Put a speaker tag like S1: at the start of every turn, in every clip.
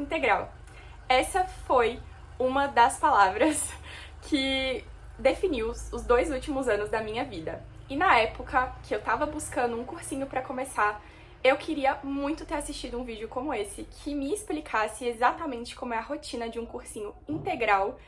S1: integral. Essa foi uma das palavras que definiu os 2 últimos anos da minha vida. E na época que eu tava buscando um cursinho pra começar, eu queria muito ter assistido um vídeo como esse, que me explicasse exatamente como é a rotina de um cursinho integral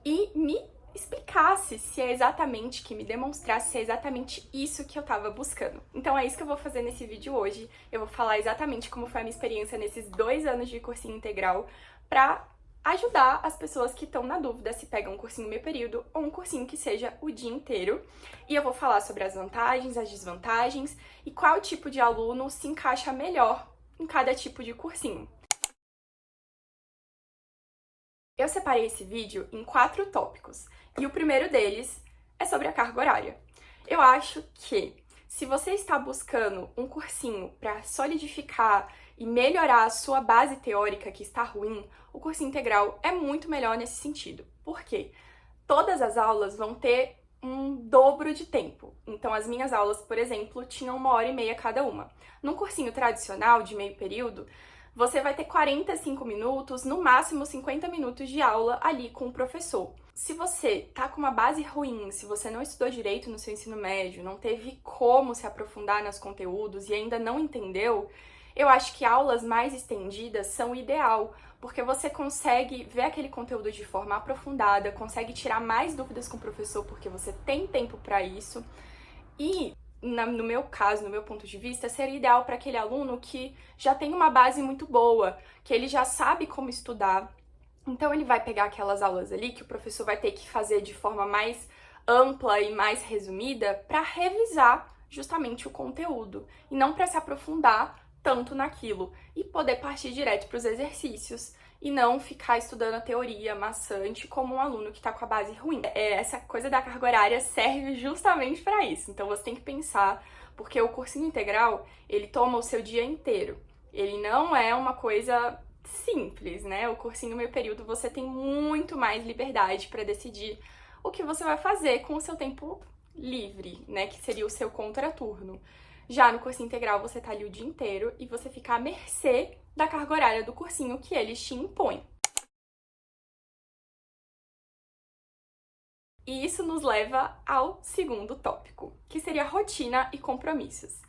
S1: e me explicasse se é exatamente, que me demonstrasse se é exatamente isso que eu tava buscando. Então é isso que eu vou fazer nesse vídeo hoje. Eu vou falar exatamente como foi a minha experiência nesses 2 anos de cursinho integral pra ajudar as pessoas que estão na dúvida se pegam um cursinho meio período ou um cursinho que seja o dia inteiro. E eu vou falar sobre as vantagens, as desvantagens e qual tipo de aluno se encaixa melhor em cada tipo de cursinho. Eu separei esse vídeo em 4 tópicos, e o primeiro deles é sobre a carga horária. Eu acho que se você está buscando um cursinho para solidificar e melhorar a sua base teórica que está ruim, o cursinho integral é muito melhor nesse sentido. Por quê? Todas as aulas vão ter um dobro de tempo. Então, as minhas aulas, por exemplo, tinham 1h30 cada uma. Num cursinho tradicional de meio período, você vai ter 45 minutos, no máximo 50 minutos de aula ali com o professor. Se você tá com uma base ruim, se você não estudou direito no seu ensino médio, não teve como se aprofundar nos conteúdos e ainda não entendeu, eu acho que aulas mais estendidas são o ideal, porque você consegue ver aquele conteúdo de forma aprofundada, consegue tirar mais dúvidas com o professor porque você tem tempo para isso. E no meu caso, no meu ponto de vista, seria ideal para aquele aluno que já tem uma base muito boa, que ele já sabe como estudar. Então ele vai pegar aquelas aulas ali que o professor vai ter que fazer de forma mais ampla e mais resumida para revisar justamente o conteúdo e não para se aprofundar tanto naquilo e poder partir direto para os exercícios e não ficar estudando a teoria maçante como um aluno que está com a base ruim. Essa coisa da carga horária serve justamente para isso. Então você tem que pensar, porque o cursinho integral, ele toma o seu dia inteiro. Ele não é uma coisa simples, né? O cursinho meio período você tem muito mais liberdade para decidir o que você vai fazer com o seu tempo livre, né? Que seria o seu contraturno. Já no cursinho integral você tá ali o dia inteiro e você fica à mercê da carga horária do cursinho que eles te impõem. E isso nos leva ao segundo tópico, que seria rotina e compromissos.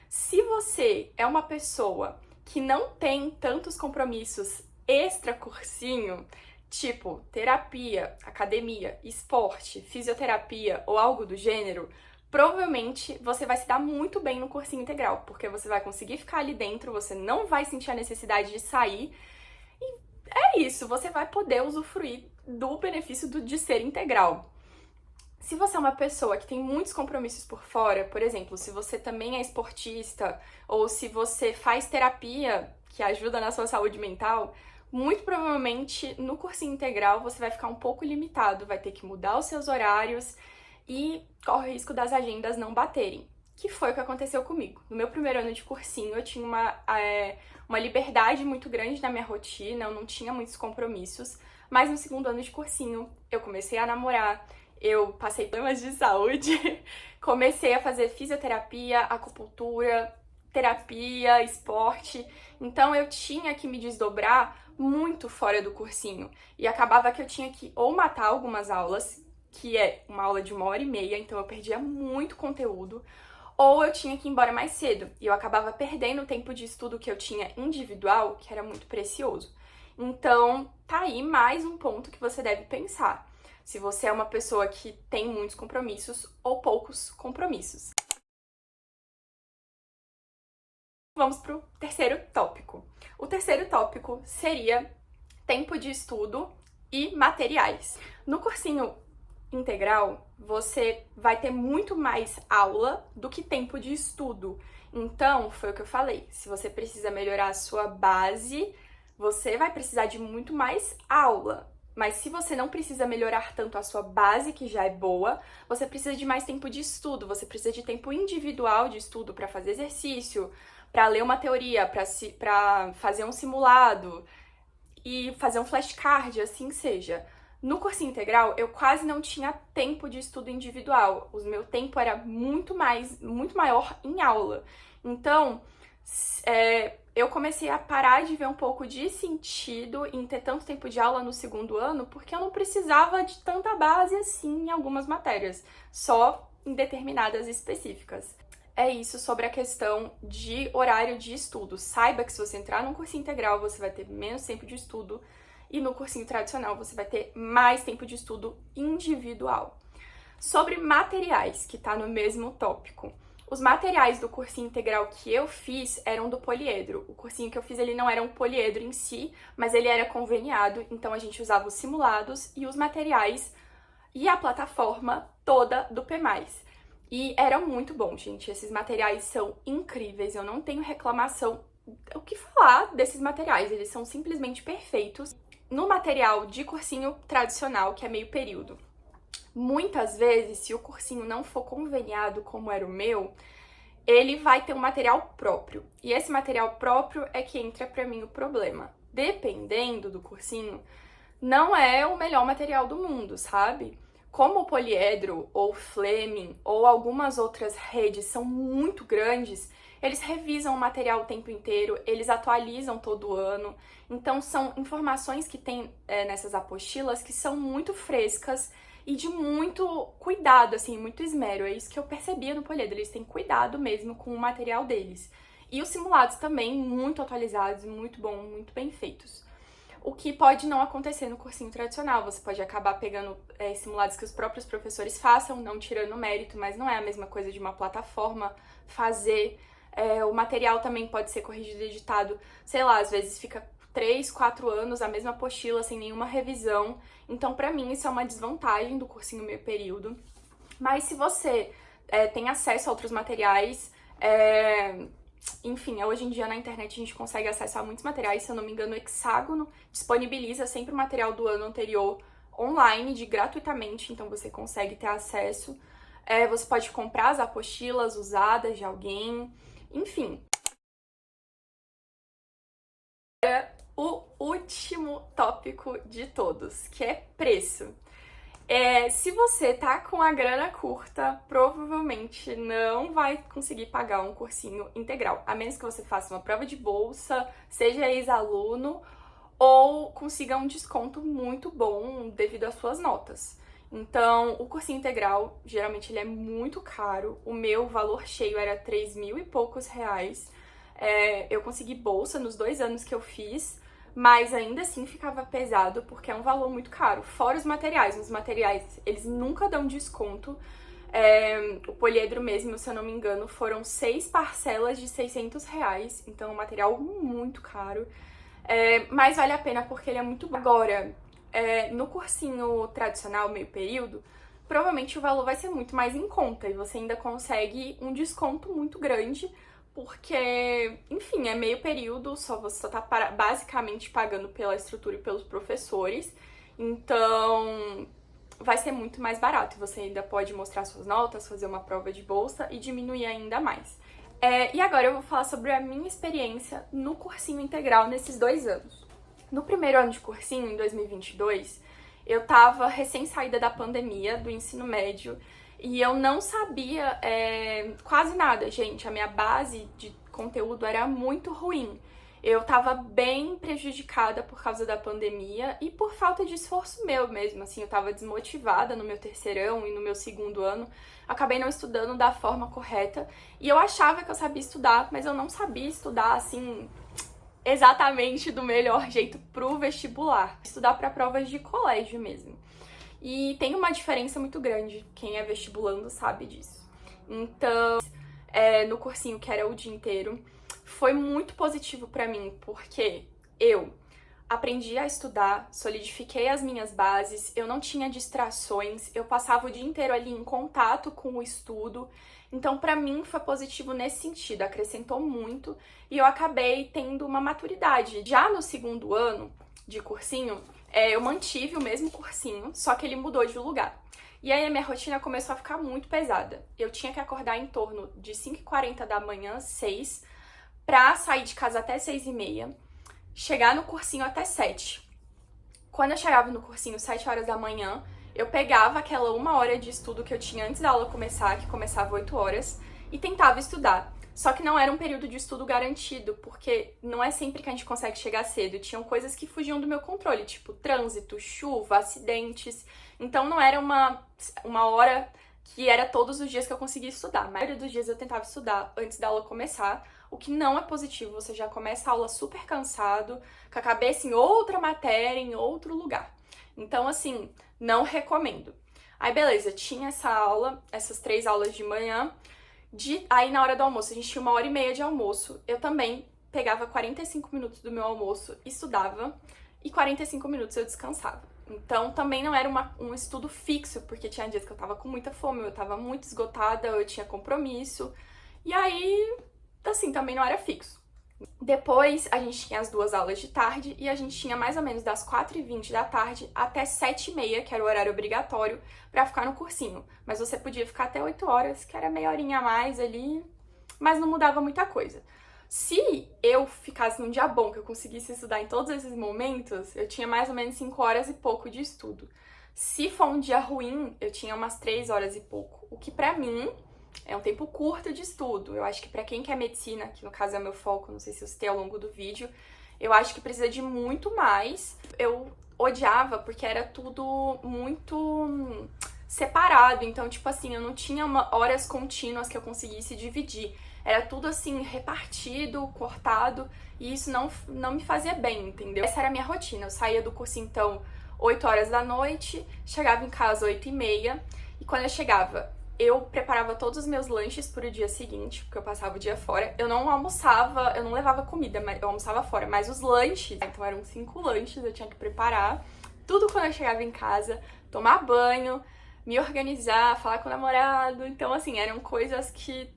S1: Se você é uma pessoa que não tem tantos compromissos extra cursinho, tipo terapia, academia, esporte, fisioterapia ou algo do gênero, provavelmente você vai se dar muito bem no cursinho integral, porque você vai conseguir ficar ali dentro, você não vai sentir a necessidade de sair, e é isso, você vai poder usufruir do benefício de ser integral. Se você é uma pessoa que tem muitos compromissos por fora, por exemplo, se você também é esportista ou se você faz terapia que ajuda na sua saúde mental, muito provavelmente no cursinho integral você vai ficar um pouco limitado, vai ter que mudar os seus horários e corre o risco das agendas não baterem, que foi o que aconteceu comigo. No meu primeiro ano de cursinho eu tinha uma liberdade muito grande na minha rotina, eu não tinha muitos compromissos, mas no segundo ano de cursinho eu comecei a namorar, eu passei problemas de saúde, comecei a fazer fisioterapia, acupuntura, terapia, esporte, então eu tinha que me desdobrar muito fora do cursinho e acabava que eu tinha que ou matar algumas aulas, que é uma aula de 1h30, então eu perdia muito conteúdo, ou eu tinha que ir embora mais cedo e eu acabava perdendo o tempo de estudo que eu tinha individual, que era muito precioso. Então, tá aí mais um ponto que você deve pensar. Se você é uma pessoa que tem muitos compromissos ou poucos compromissos. Vamos para o terceiro tópico. O terceiro tópico seria tempo de estudo e materiais. No cursinho integral, você vai ter muito mais aula do que tempo de estudo. Então, foi o que eu falei, se você precisa melhorar a sua base, você vai precisar de muito mais aula. Mas se você não precisa melhorar tanto a sua base, que já é boa, você precisa de mais tempo de estudo, você precisa de tempo individual de estudo para fazer exercício, para ler uma teoria, para fazer um simulado e fazer um flashcard, assim seja. No cursinho integral, eu quase não tinha tempo de estudo individual. O meu tempo era muito maior em aula. Então, eu comecei a parar de ver um pouco de sentido em ter tanto tempo de aula no segundo ano, porque eu não precisava de tanta base assim em algumas matérias, só em determinadas específicas. É isso sobre a questão de horário de estudo. Saiba que se você entrar num cursinho integral, você vai ter menos tempo de estudo, e no cursinho tradicional você vai ter mais tempo de estudo individual. Sobre materiais, que tá no mesmo tópico. Os materiais do cursinho integral que eu fiz eram do poliedro. O cursinho que eu fiz, ele não era um poliedro em si, mas ele era conveniado, então a gente usava os simulados e os materiais e a plataforma toda do P+. E era muito bom, gente. Esses materiais são incríveis, eu não tenho reclamação o que falar desses materiais, eles são simplesmente perfeitos. No material de cursinho tradicional, que é meio período, muitas vezes, se o cursinho não for conveniado como era o meu, ele vai ter um material próprio. E esse material próprio é que entra pra mim o problema. Dependendo do cursinho, não é o melhor material do mundo, sabe? Como o Poliedro ou Fleming ou algumas outras redes são muito grandes, eles revisam o material o tempo inteiro, eles atualizam todo ano. Então são informações que tem nessas apostilas que são muito frescas e de muito cuidado, assim, muito esmero. É isso que eu percebia no Poliedro, eles têm cuidado mesmo com o material deles. E os simulados também muito atualizados, muito bom, muito bem feitos. O que pode não acontecer no cursinho tradicional, você pode acabar pegando simulados que os próprios professores façam, não tirando mérito, mas não é a mesma coisa de uma plataforma fazer. O material também pode ser corrigido e editado, sei lá, às vezes fica 3, 4 anos a mesma apostila sem nenhuma revisão. Então, pra mim, isso é uma desvantagem do cursinho meio período. Mas se você tem acesso a outros materiais, enfim, hoje em dia na internet a gente consegue acessar muitos materiais. Se eu não me engano, o Hexágono disponibiliza sempre o material do ano anterior online, gratuitamente, então você consegue ter acesso. Você pode comprar as apostilas usadas de alguém, enfim. O último tópico de todos, que é preço. Se você tá com a grana curta, provavelmente não vai conseguir pagar um cursinho integral, a menos que você faça uma prova de bolsa, seja ex-aluno, ou consiga um desconto muito bom devido às suas notas. Então, o cursinho integral, geralmente ele é muito caro. O meu valor cheio era 3.000 e poucos reais. Eu consegui bolsa nos 2 anos que eu fiz, mas ainda assim ficava pesado porque é um valor muito caro. Fora os materiais. Os materiais, eles nunca dão desconto. O Poliedro mesmo, se eu não me engano, foram 6 parcelas de 600 reais. Então, é um material muito caro. Mas vale a pena porque ele é muito bom. Agora, no cursinho tradicional, meio período, provavelmente o valor vai ser muito mais em conta. E você ainda consegue um desconto muito grande. Porque, enfim, é meio período, você só tá basicamente pagando pela estrutura e pelos professores, então vai ser muito mais barato. E você ainda pode mostrar suas notas, fazer uma prova de bolsa e diminuir ainda mais. E agora eu vou falar sobre a minha experiência no cursinho integral nesses 2 anos. No primeiro ano de cursinho, em 2022, eu tava recém-saída da pandemia, do ensino médio, e eu não sabia quase nada, gente. A minha base de conteúdo era muito ruim. Eu tava bem prejudicada por causa da pandemia e por falta de esforço meu mesmo, assim. Eu tava desmotivada no meu terceirão e no meu segundo ano. Acabei não estudando da forma correta. E eu achava que eu sabia estudar, mas eu não sabia estudar, assim, exatamente do melhor jeito pro vestibular. Estudar pra provas de colégio mesmo. E tem uma diferença muito grande, quem é vestibulando sabe disso. Então, no cursinho, que era o dia inteiro, foi muito positivo pra mim, porque eu aprendi a estudar, solidifiquei as minhas bases, eu não tinha distrações, eu passava o dia inteiro ali em contato com o estudo. Então, pra mim, foi positivo nesse sentido, acrescentou muito e eu acabei tendo uma maturidade. Já no segundo ano de cursinho, eu mantive o mesmo cursinho, só que ele mudou de lugar. E aí a minha rotina começou a ficar muito pesada. Eu tinha que acordar em torno de 5h40 da manhã, 6, pra sair de casa até 6h30, chegar no cursinho até 7. Quando eu chegava no cursinho 7 horas da manhã, eu pegava aquela 1 hora de estudo que eu tinha antes da aula começar, que começava 8 horas, e tentava estudar. Só que não era um período de estudo garantido, porque não é sempre que a gente consegue chegar cedo. Tinham coisas que fugiam do meu controle, tipo trânsito, chuva, acidentes. Então não era uma hora que era todos os dias que eu conseguia estudar. A maioria dos dias eu tentava estudar antes da aula começar, o que não é positivo. Você já começa a aula super cansado, com a cabeça em outra matéria, em outro lugar. Então, assim, não recomendo. Aí, beleza, tinha essa aula, essas 3 aulas de manhã. Aí, na hora do almoço, a gente tinha 1h30 de almoço. Eu também pegava 45 minutos do meu almoço, estudava, e 45 minutos eu descansava. Então, também não era um estudo fixo, porque tinha dias que eu tava com muita fome, eu tava muito esgotada, eu tinha compromisso. E aí, assim, também não era fixo. Depois, a gente tinha as 2 aulas de tarde e a gente tinha mais ou menos das 4h20 da tarde até 7h30, que era o horário obrigatório, pra ficar no cursinho. Mas você podia ficar até 8 horas, que era meia horinha a mais ali, mas não mudava muita coisa. Se eu ficasse num dia bom, que eu conseguisse estudar em todos esses momentos, eu tinha mais ou menos 5 horas e pouco de estudo. Se for um dia ruim, eu tinha umas 3 horas e pouco, o que pra mim é um tempo curto de estudo. Eu acho que pra quem quer medicina, que no caso é o meu foco, não sei se eu citei ao longo do vídeo, eu acho que precisa de muito mais. Eu odiava porque era tudo muito separado, então, tipo assim, eu não tinha horas contínuas que eu conseguisse dividir. Era tudo assim, repartido, cortado, e isso não me fazia bem, entendeu? Essa era a minha rotina. Eu saía do curso, então, 8 horas da noite, chegava em casa 8h30, e quando eu chegava, eu preparava todos os meus lanches pro dia seguinte, porque eu passava o dia fora. Eu não almoçava, eu não levava comida, mas eu almoçava fora, mas os lanches, então eram 5 lanches, eu tinha que preparar. Tudo quando eu chegava em casa, tomar banho, me organizar, falar com o namorado. Então, assim, eram coisas que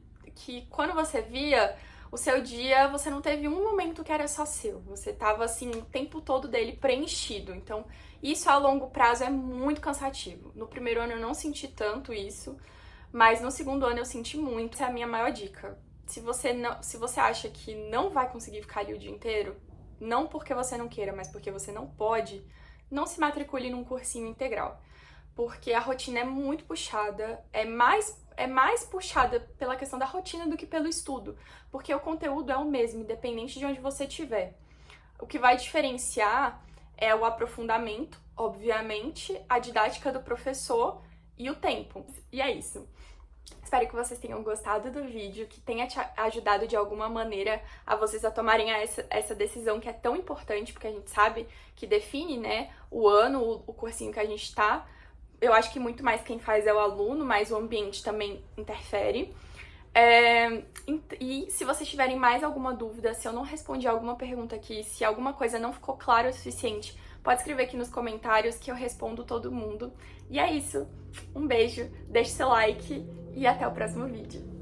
S1: quando você via o seu dia, você não teve um momento que era só seu. Você tava, assim, o tempo todo dele preenchido. Então, isso a longo prazo é muito cansativo. No primeiro ano eu não senti tanto isso, mas no segundo ano eu senti muito. Essa é a minha maior dica. Se você acha que não vai conseguir ficar ali o dia inteiro, não porque você não queira, mas porque você não pode, não se matricule num cursinho integral. Porque a rotina é muito puxada, é mais puxada pela questão da rotina do que pelo estudo, porque o conteúdo é o mesmo, independente de onde você estiver. O que vai diferenciar é o aprofundamento, obviamente, a didática do professor e o tempo. E é isso. Espero que vocês tenham gostado do vídeo, que tenha te ajudado de alguma maneira a vocês a tomarem essa decisão que é tão importante, porque a gente sabe que define, né, o ano, o cursinho que a gente tá. Eu acho que muito mais quem faz é o aluno, mas o ambiente também interfere. E se vocês tiverem mais alguma dúvida, se eu não respondi alguma pergunta aqui, se alguma coisa não ficou clara o suficiente, pode escrever aqui nos comentários que eu respondo todo mundo. E é isso. Um beijo, deixe seu like e até o próximo vídeo.